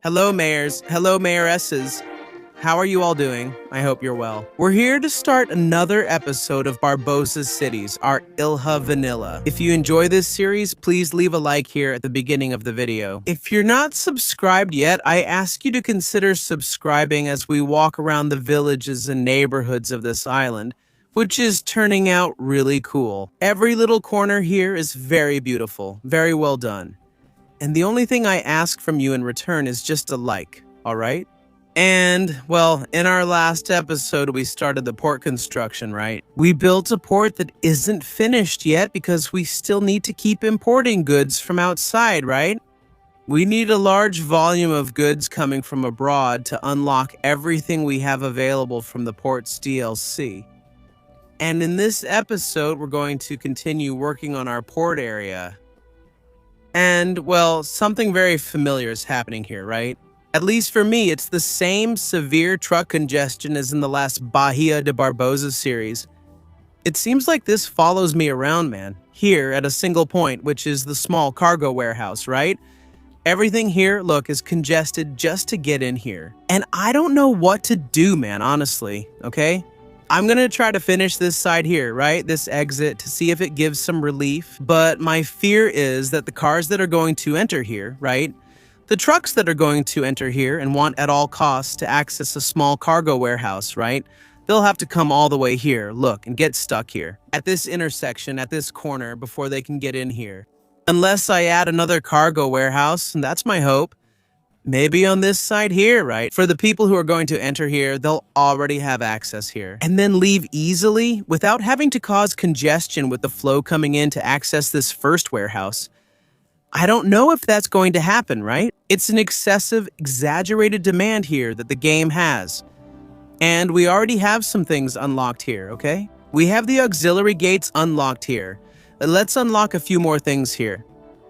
Hello, mayors. Hello, mayoresses. How are you all doing? I hope you're well. We're here to start another episode of Barbosa's Cities, our Ilha Vanilla. If you enjoy this series, please leave a like here at the beginning of the video. If you're not subscribed yet, I ask you to consider subscribing as we walk around the villages and neighborhoods of this island, which is turning out really cool. Every little corner here is very beautiful, very well done. And the only thing I ask from you in return is just a like, all right? And, well, in our last episode, we started the port construction, right? We built a port that isn't finished yet because we still need to keep importing goods from outside, right? We need a large volume of goods coming from abroad to unlock everything we have available from the port's DLC. And in this episode, we're going to continue working on our port area. And, well, something very familiar is happening here, right? At least for me, it's the same severe truck congestion as in the last Bahia de Barbosa series. It seems like this follows me around, man. Here, at a single point, which is the small cargo warehouse, right? Everything here, look, is congested just to get in here. And I don't know what to do, man, honestly, okay? I'm gonna try to finish this side here, right? This exit to see if it gives some relief. But my fear is that the cars that are going to enter here, right? The trucks that are going to enter here and want at all costs to access a small cargo warehouse, right? They'll have to come all the way here, look, and get stuck here. At this intersection, at this corner, before they can get in here. Unless I add another cargo warehouse, and that's my hope. Maybe on this side here, right? For the people who are going to enter here, they'll already have access here. And then leave easily without having to cause congestion with the flow coming in to access this first warehouse. I don't know if that's going to happen, right? It's an excessive, exaggerated demand here that the game has. And we already have some things unlocked here, okay? We have the auxiliary gates unlocked here. Let's unlock a few more things here.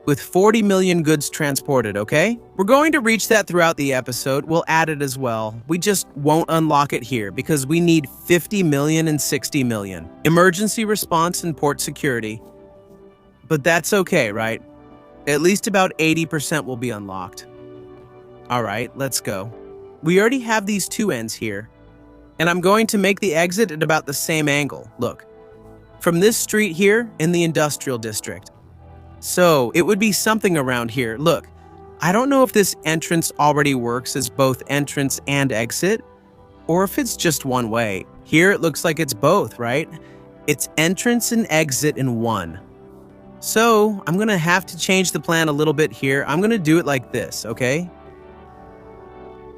With 40 million goods transported, okay? We're going to reach that throughout the episode. We'll add it as well. We just won't unlock it here because we need 50 million and 60 million. Emergency response and port security. But that's okay, right? At least about 80% will be unlocked. All right, let's go. We already have these two ends here. And I'm going to make the exit at about the same angle. Look, from this street here in the industrial district. So, it would be something around here. Look, I don't know if this entrance already works as both entrance and exit, or if it's just one way. Here it looks like it's both, right? It's entrance and exit in one. So, I'm gonna have to change the plan a little bit here. I'm gonna do it like this, okay?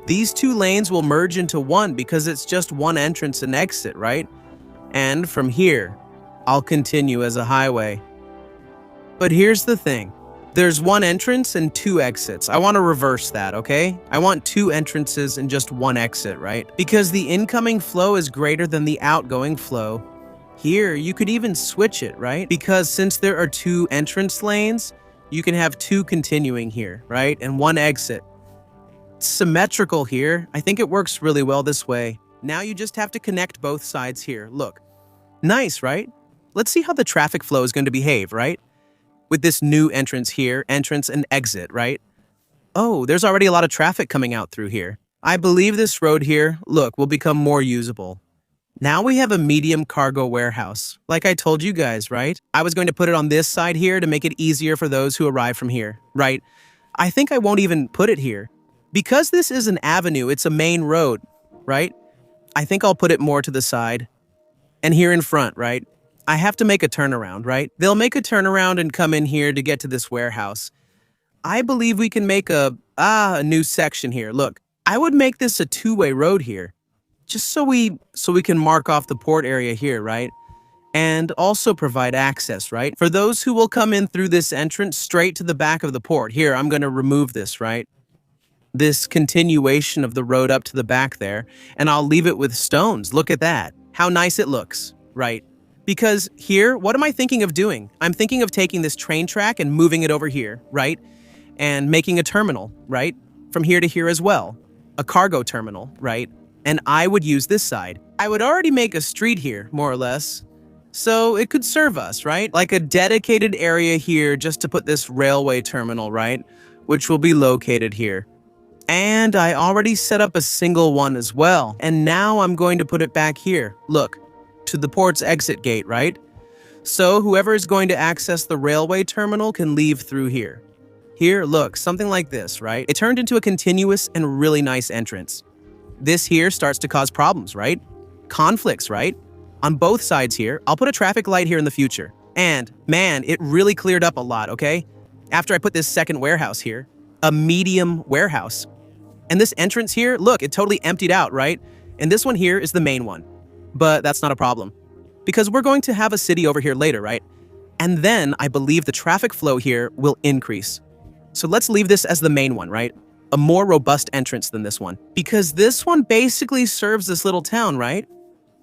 These two lanes will merge into one because it's just one entrance and exit, right? And from here, I'll continue as a highway. But here's the thing. There's one entrance and two exits. I want to reverse that, okay? I want two entrances and just one exit, right? Because the incoming flow is greater than the outgoing flow. Here, you could even switch it, right? Because since there are two entrance lanes, you can have two continuing here, right? And one exit. It's symmetrical here. I think it works really well this way. Now you just have to connect both sides here. Look. Nice, right? Let's see how the traffic flow is going to behave, right? With this new entrance here, entrance and exit, right? Oh, there's already a lot of traffic coming out through here. I believe this road here, look, will become more usable. Now we have a medium cargo warehouse. Like I told you guys, right? I was going to put it on this side here to make it easier for those who arrive from here, right? I think I won't even put it here. Because this is an avenue, it's a main road, right? I think I'll put it more to the side. And here in front, right? I have to make a turnaround, right? They'll make a turnaround and come in here to get to this warehouse. I believe we can make a new section here. Look, I would make this a two-way road here. Just so we can mark off the port area here, right? And also provide access, right? For those who will come in through this entrance straight to the back of the port. Here, I'm going to remove this, right? This continuation of the road up to the back there. And I'll leave it with stones. Look at that. How nice it looks, right? Because here, what am I thinking of doing? I'm thinking of taking this train track and moving it over here, right? And making a terminal, right? From here to here as well. A cargo terminal, right? And I would use this side. I would already make a street here, more or less. So it could serve us, right? Like a dedicated area here just to put this railway terminal, right? Which will be located here. And I already set up a single one as well. And now I'm going to put it back here. Look, to the port's exit gate, right? So whoever is going to access the railway terminal can leave through here. Here, look, something like this, right? It turned into a continuous and really nice entrance. This here starts to cause problems, right? Conflicts, right? On both sides here, I'll put a traffic light here in the future. And, man, it really cleared up a lot, okay? After I put this second warehouse here, a medium warehouse. And this entrance here, look, it totally emptied out, right? And this one here is the main one. But that's not a problem, because we're going to have a city over here later, right? And then I believe the traffic flow here will increase. So let's leave this as the main one, right? A more robust entrance than this one, because this one basically serves this little town, right?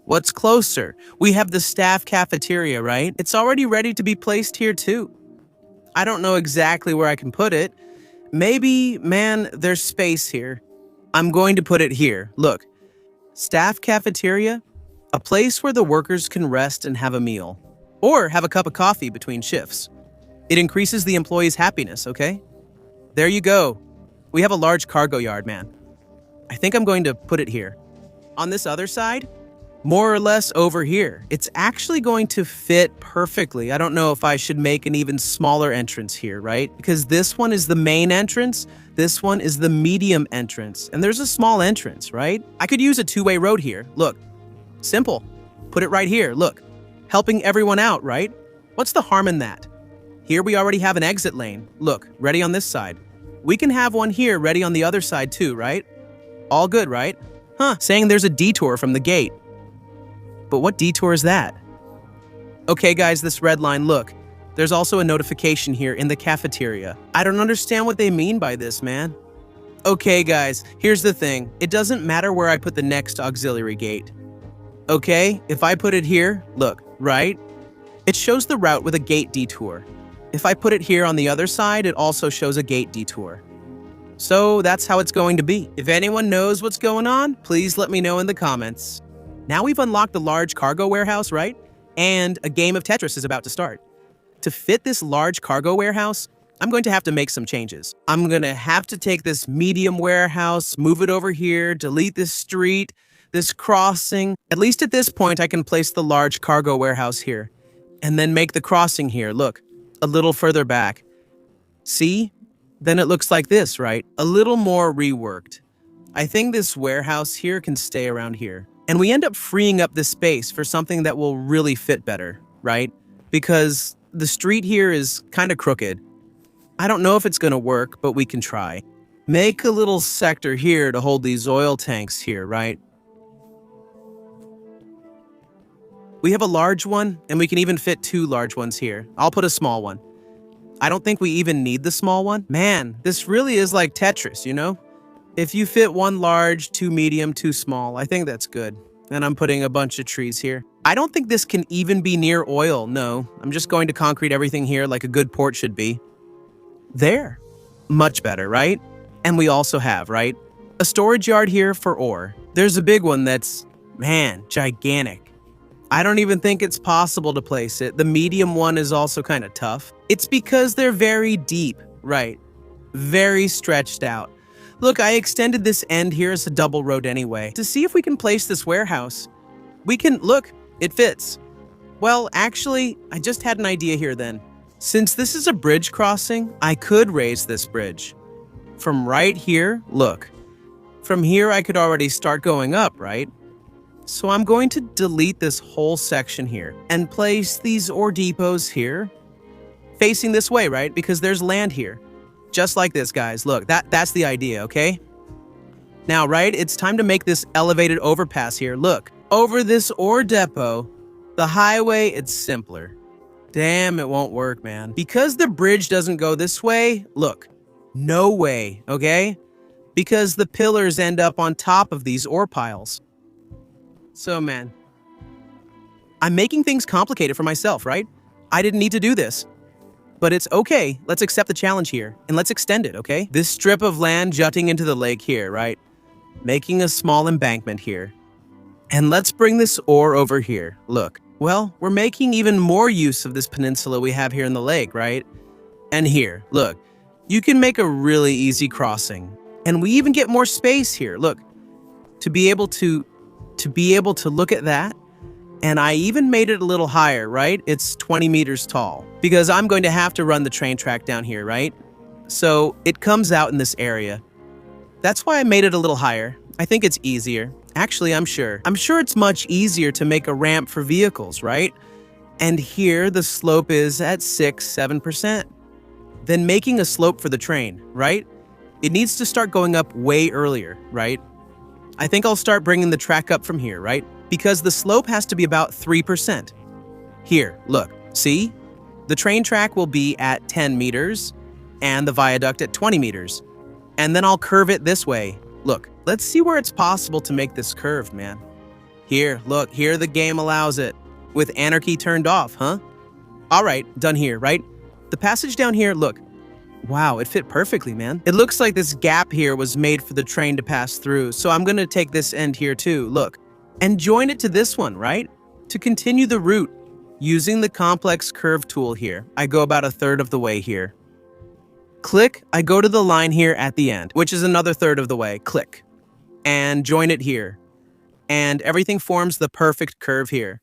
What's closer? We have the staff cafeteria, right? It's already ready to be placed here too. I don't know exactly where I can put it. Maybe, man, there's space here. I'm going to put it here. Look, staff cafeteria, a place where the workers can rest and have a meal, or have a cup of coffee between shifts. It increases the employees' happiness, okay? There you go. We have a large cargo yard, man. I think I'm going to put it here. On this other side, more or less over here, it's actually going to fit perfectly. I don't know if I should make an even smaller entrance here, right? Because this one is the main entrance, this one is the medium entrance, and there's a small entrance, right? I could use a two-way road here. Look, simple. Put it right here, look. Helping everyone out, right? What's the harm in that? Here we already have an exit lane. Look, ready on this side. We can have one here ready on the other side too, right? All good, right? Saying there's a detour from the gate. But what detour is that? Okay, guys, this red line, look. There's also a notification here in the cafeteria. I don't understand what they mean by this, man. Okay, guys, here's the thing. It doesn't matter where I put the next auxiliary gate. Okay, if I put it here, look, right? It shows the route with a gate detour. If I put it here on the other side, it also shows a gate detour. So that's how it's going to be. If anyone knows what's going on, please let me know in the comments. Now we've unlocked the large cargo warehouse, right? And a game of Tetris is about to start. To fit this large cargo warehouse, I'm going to have to make some changes. I'm going to have to take this medium warehouse, move it over here, delete this street, this crossing. At least at this point, I can place the large cargo warehouse here. And then make the crossing here, look, a little further back. See? Then it looks like this, right? A little more reworked. I think this warehouse here can stay around here. And we end up freeing up this space for something that will really fit better, right? Because the street here is kind of crooked. I don't know if it's going to work, but we can try. Make a little sector here to hold these oil tanks here, right? We have a large one, and we can even fit two large ones here. I'll put a small one. I don't think we even need the small one. Man, this really is like Tetris, you know? If you fit one large, two medium, two small, I think that's good. And I'm putting a bunch of trees here. I don't think this can even be near oil, no. I'm just going to concrete everything here like a good port should be. There. Much better, right? And we also have, right? A storage yard here for ore. There's a big one that's, man, gigantic. I don't even think it's possible to place it. The medium one is also kind of tough. It's because they're very deep, right? Very stretched out. Look, I extended this end here as a double road anyway, to see if we can place this warehouse. We can, look, it fits. Well, actually, I just had an idea here then. Since this is a bridge crossing, I could raise this bridge. From right here, look. From here, I could already start going up, right? So I'm going to delete this whole section here and place these ore depots here, facing this way, right? Because there's land here. Just like this, guys. Look, that's the idea, okay? Now, right, it's time to make this elevated overpass here. Look, over this ore depot, the highway, it's simpler. Damn, it won't work, man. Because the bridge doesn't go this way, look, no way, okay? Because the pillars end up on top of these ore piles. So, man, I'm making things complicated for myself, right? I didn't need to do this. But it's okay. Let's accept the challenge here, and let's extend it, okay? This strip of land jutting into the lake here, right? Making a small embankment here. And let's bring this ore over here. Look, well, we're making even more use of this peninsula we have here in the lake, right? And here, look, you can make a really easy crossing. And we even get more space here. Look, to be able to look at that. And I even made it a little higher, right? It's 20 meters tall because I'm going to have to run the train track down here, right? So it comes out in this area. That's why I made it a little higher. I think it's easier. Actually, I'm sure it's much easier to make a ramp for vehicles, right? And here the slope is at 6-7%. Then making a slope for the train, right? It needs to start going up way earlier, right? I think I'll start bringing the track up from here, right? Because the slope has to be about 3%. Here, look, see? The train track will be at 10 meters and the viaduct at 20 meters. And then I'll curve it this way. Look, let's see where it's possible to make this curved, man. Here, look, here the game allows it. With anarchy turned off, huh? All right, done here, right? The passage down here, look. Wow, it fit perfectly, man. It looks like this gap here was made for the train to pass through, so I'm gonna take this end here too, look. And join it to this one, right? To continue the route, using the complex curve tool here, I go about a third of the way here. Click, I go to the line here at the end, which is another third of the way, click. And join it here. And everything forms the perfect curve here.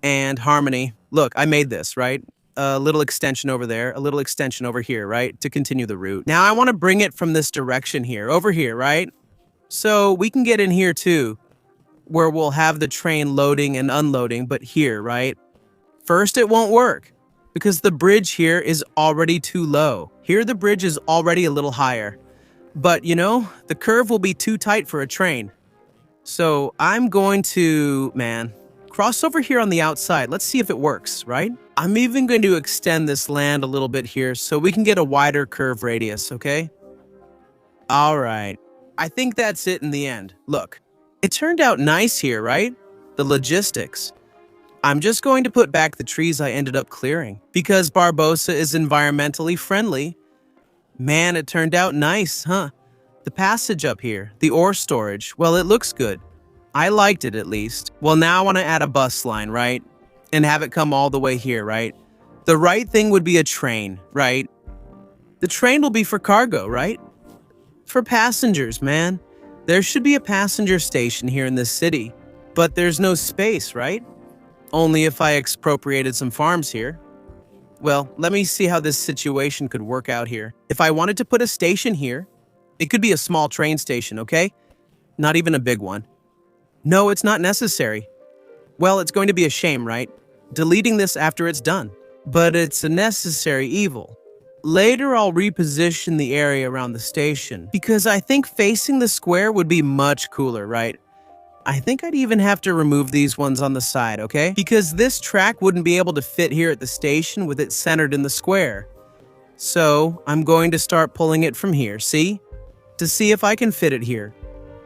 And harmony, look, I made this, right? A little extension over there, a little extension over here, right? To continue the route. Now I want to bring it from this direction here, over here, right? So we can get in here too, where we'll have the train loading and unloading, but here, right? First, it won't work because the bridge here is already too low. Here, the bridge is already a little higher, but you know, the curve will be too tight for a train. So I'm going to, cross over here on the outside. Let's see if it works, right? I'm even going to extend this land a little bit here so we can get a wider curve radius, okay? All right. I think that's it in the end. Look. It turned out nice here, right? The logistics. I'm just going to put back the trees I ended up clearing because Barbosa is environmentally friendly. Man, it turned out nice, huh? The passage up here, the ore storage, well, it looks good. I liked it at least. Well, now I want to add a bus line, right? And have it come all the way here, right? The right thing would be a train, right? The train will be for cargo, right? For passengers, man. There should be a passenger station here in this city, but there's no space, right? Only if I expropriated some farms here. Well, let me see how this situation could work out here. If I wanted to put a station here, it could be a small train station, okay? Not even a big one. No, it's not necessary. Well, it's going to be a shame, right? Deleting this after it's done. But it's a necessary evil. Later, I'll reposition the area around the station because I think facing the square would be much cooler, right? I think I'd even have to remove these ones on the side, okay? Because this track wouldn't be able to fit here at the station with it centered in the square. So I'm going to start pulling it from here, see? To see if I can fit it here.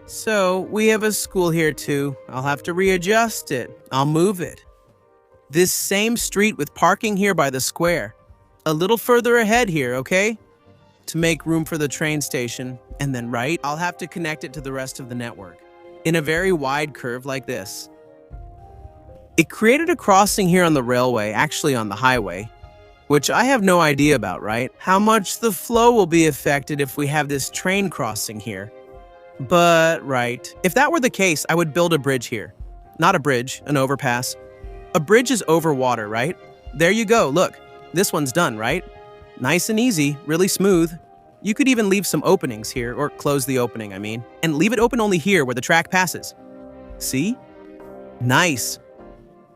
So we have a school here too. I'll have to readjust it. I'll move it. This same street with parking here by the square. A little further ahead here, okay? To make room for the train station. And then right, I'll have to connect it to the rest of the network. In a very wide curve like this. It created a crossing here on the railway, actually on the highway. Which I have no idea about, right? How much the flow will be affected if we have this train crossing here. But, right. If that were the case, I would build a bridge here. Not a bridge, an overpass. A bridge is over water, right? There you go, look. This one's done, right? Nice and easy, really smooth. You could even leave some openings here, or close the opening, I mean. And leave it open only here where the track passes. See? Nice.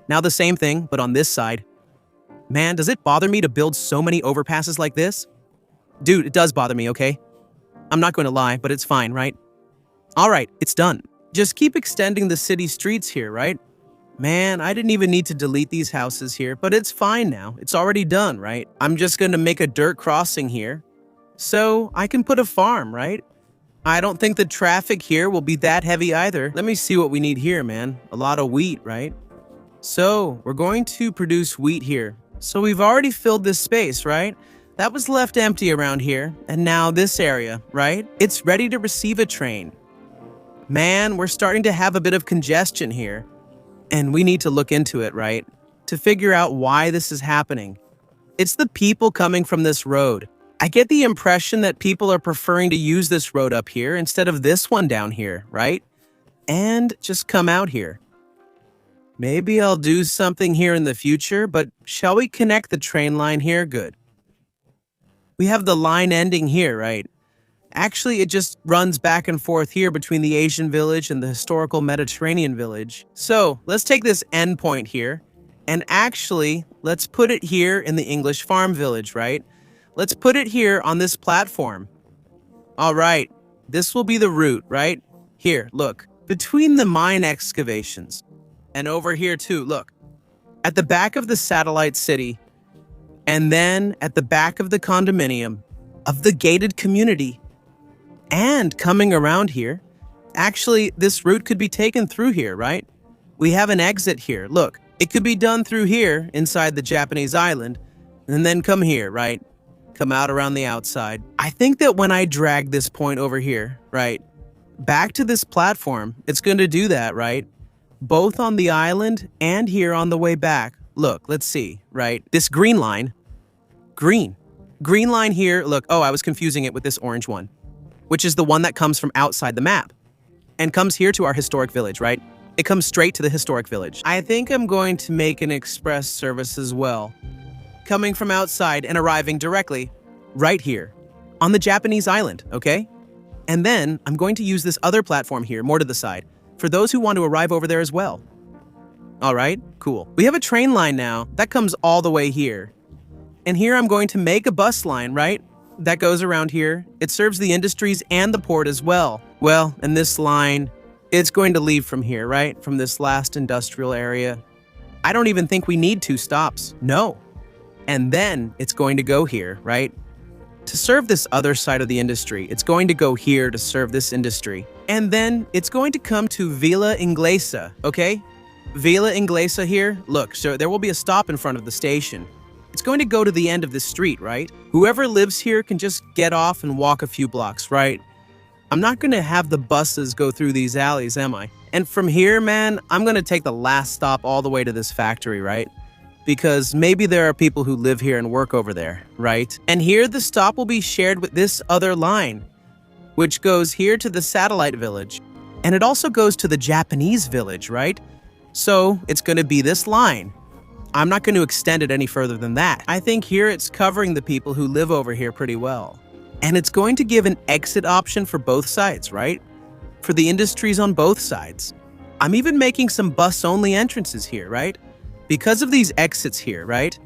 Now the same thing, but on this side. Man, does it bother me to build so many overpasses like this? Dude, it does bother me, okay? I'm not going to lie, but it's fine, right? Alright, it's done. Just keep extending the city streets here, right? Man, I didn't even need to delete these houses here, but it's fine now. It's already done, right? I'm just going to make a dirt crossing here, so I can put a farm, right? I don't think the traffic here will be that heavy either. Let me see what we need here, man. A lot of wheat, right? So, we're going to produce wheat here. So we've already filled this space, right? That was left empty around here, and now this area, right? It's ready to receive a train. Man, we're starting to have a bit of congestion here. And we need to look into it, right? To figure out why this is happening. It's the people coming from this road. I get the impression that people are preferring to use this road up here instead of this one down here, right? And just come out here. Maybe I'll do something here in the future, but shall we connect the train line here? Good. We have the line ending here, right? Actually, it just runs back and forth here between the Asian village and the historical Mediterranean village. So let's take this endpoint here, and actually, let's put it here in the English farm village, right? Let's put it here on this platform. All right, this will be the route, right? Here, look, between the mine excavations, and over here too, look, at the back of the satellite city, and then at the back of the condominium, of the gated community, and coming around here. Actually, this route could be taken through here, right? We have an exit here. Look, it could be done through here inside the Japanese island, and then come here, right? Come out around the outside. I think that when I drag this point over here, right, back to this platform, it's going to do that, right? Both on the island and here on the way back. Look, let's see, right? This green line, green line here, look, oh, I was confusing it with this orange one, which is the one that comes from outside the map and comes here to our historic village, right? It comes straight to the historic village. I think I'm going to make an express service as well, coming from outside and arriving directly right here on the Japanese island, okay? And then I'm going to use this other platform here, more to the side, for those who want to arrive over there as well. All right, cool. We have a train line now that comes all the way here. And here I'm going to make a bus line, right? That goes around here. It serves the industries and the port as well. Well, and this line, it's going to leave from here, right? From this last industrial area. I don't even think we need 2 stops. No. And then it's going to go here, right? To serve this other side of the industry. It's going to go here to serve this industry. And then it's going to come to Villa Inglesa, okay? Villa Inglesa here. Look, so there will be a stop in front of the station. It's going to go to the end of this street, right? Whoever lives here can just get off and walk a few blocks, right? I'm not going to have the buses go through these alleys, am I? And from here, man, I'm going to take the last stop all the way to this factory, right? Because maybe there are people who live here and work over there, right? And here the stop will be shared with this other line, which goes here to the satellite village. And it also goes to the Japanese village, right? So it's going to be this line. I'm not going to extend it any further than that. I think here it's covering the people who live over here pretty well. And it's going to give an exit option for both sides, right? For the industries on both sides. I'm even making some bus-only entrances here, right? Because of these exits here, right?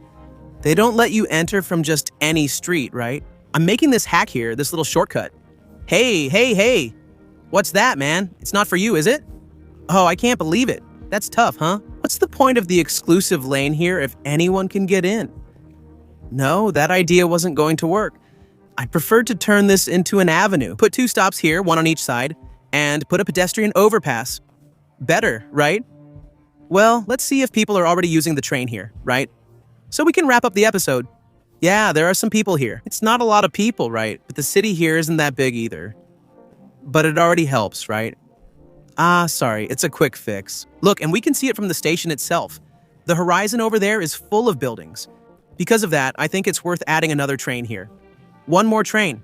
They don't let you enter from just any street, right? I'm making this hack here, this little shortcut. Hey. What's that, man? It's not for you, is it? Oh, I can't believe it. That's tough, huh? What's the point of the exclusive lane here if anyone can get in? No, that idea wasn't going to work. I preferred to turn this into an avenue. Put 2 stops here, one on each side, and put a pedestrian overpass. Better, right? Well, let's see if people are already using the train here, right? So we can wrap up the episode. Yeah, there are some people here. It's not a lot of people, right? But the city here isn't that big either. But it already helps, right? Sorry, it's a quick fix. Look, and we can see it from the station itself. The horizon over there is full of buildings. Because of that, I think it's worth adding another train here. One more train.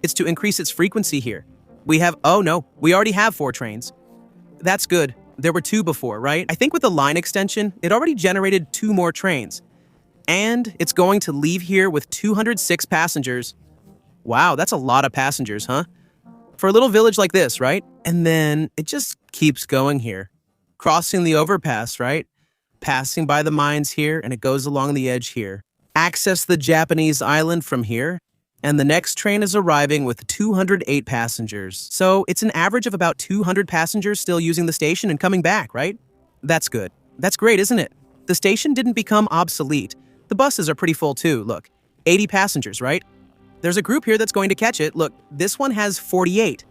It's to increase its frequency here. We already have 4 trains. That's good. There were 2 before, right? I think with the line extension, it already generated 2 more trains. And it's going to leave here with 206 passengers. Wow, that's a lot of passengers, huh? For a little village like this, right? And then it just keeps going here. Crossing the overpass, right? Passing by the mines here, and it goes along the edge here. Access the Japanese island from here, and the next train is arriving with 208 passengers. So it's an average of about 200 passengers still using the station and coming back, right? That's good. That's great, isn't it? The station didn't become obsolete. The buses are pretty full too, look. 80 passengers, right? There's a group here that's going to catch it. Look, this one has 48.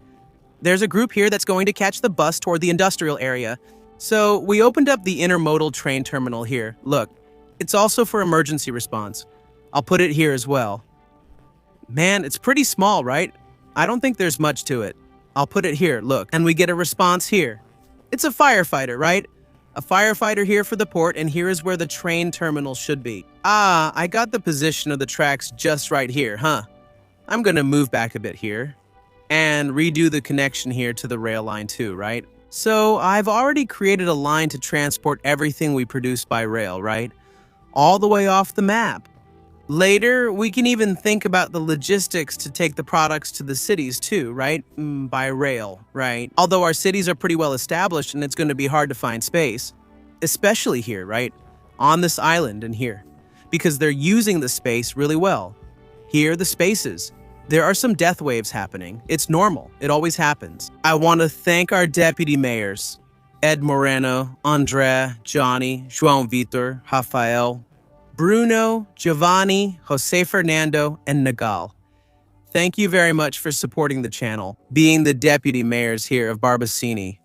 There's a group here that's going to catch the bus toward the industrial area. So we opened up the intermodal train terminal here. Look, it's also for emergency response. I'll put it here as well. Man, it's pretty small, right? I don't think there's much to it. I'll put it here, look, and we get a response here. It's a firefighter, right? A firefighter here for the port, and here is where the train terminal should be. I got the position of the tracks just right here, huh? I'm going to move back a bit here and redo the connection here to the rail line too, right? So I've already created a line to transport everything we produce by rail, right? All the way off the map. Later, we can even think about the logistics to take the products to the cities too, right? By rail, right? Although our cities are pretty well established and it's going to be hard to find space, especially here, right? On this island and here, because they're using the space really well. Here, the spaces. There are some death waves happening. It's normal. It always happens. I want to thank our deputy mayors, Ed Moreno, Andrea, Johnny, João Vitor, Rafael, Bruno, Giovanni, Jose Fernando, and Nagal. Thank you very much for supporting the channel, being the deputy mayors here of Barbacini,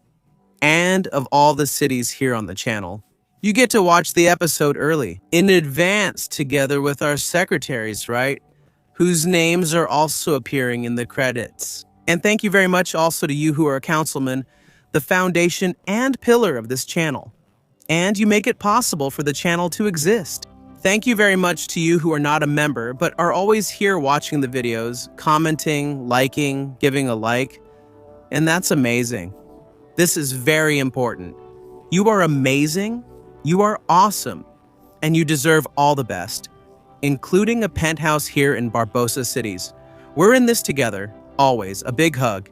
and of all the cities here on the channel. You get to watch the episode early, in advance, together with our secretaries, right? Whose names are also appearing in the credits. And thank you very much also to you who are a councilman, the foundation and pillar of this channel. And you make it possible for the channel to exist. Thank you very much to you who are not a member, but are always here watching the videos, commenting, liking, giving a like. And that's amazing. This is very important. You are amazing, you are awesome, and you deserve all the best, including a penthouse here in Barbosa Cities. We're in this together, always. A big hug.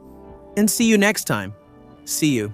And see you next time. See you.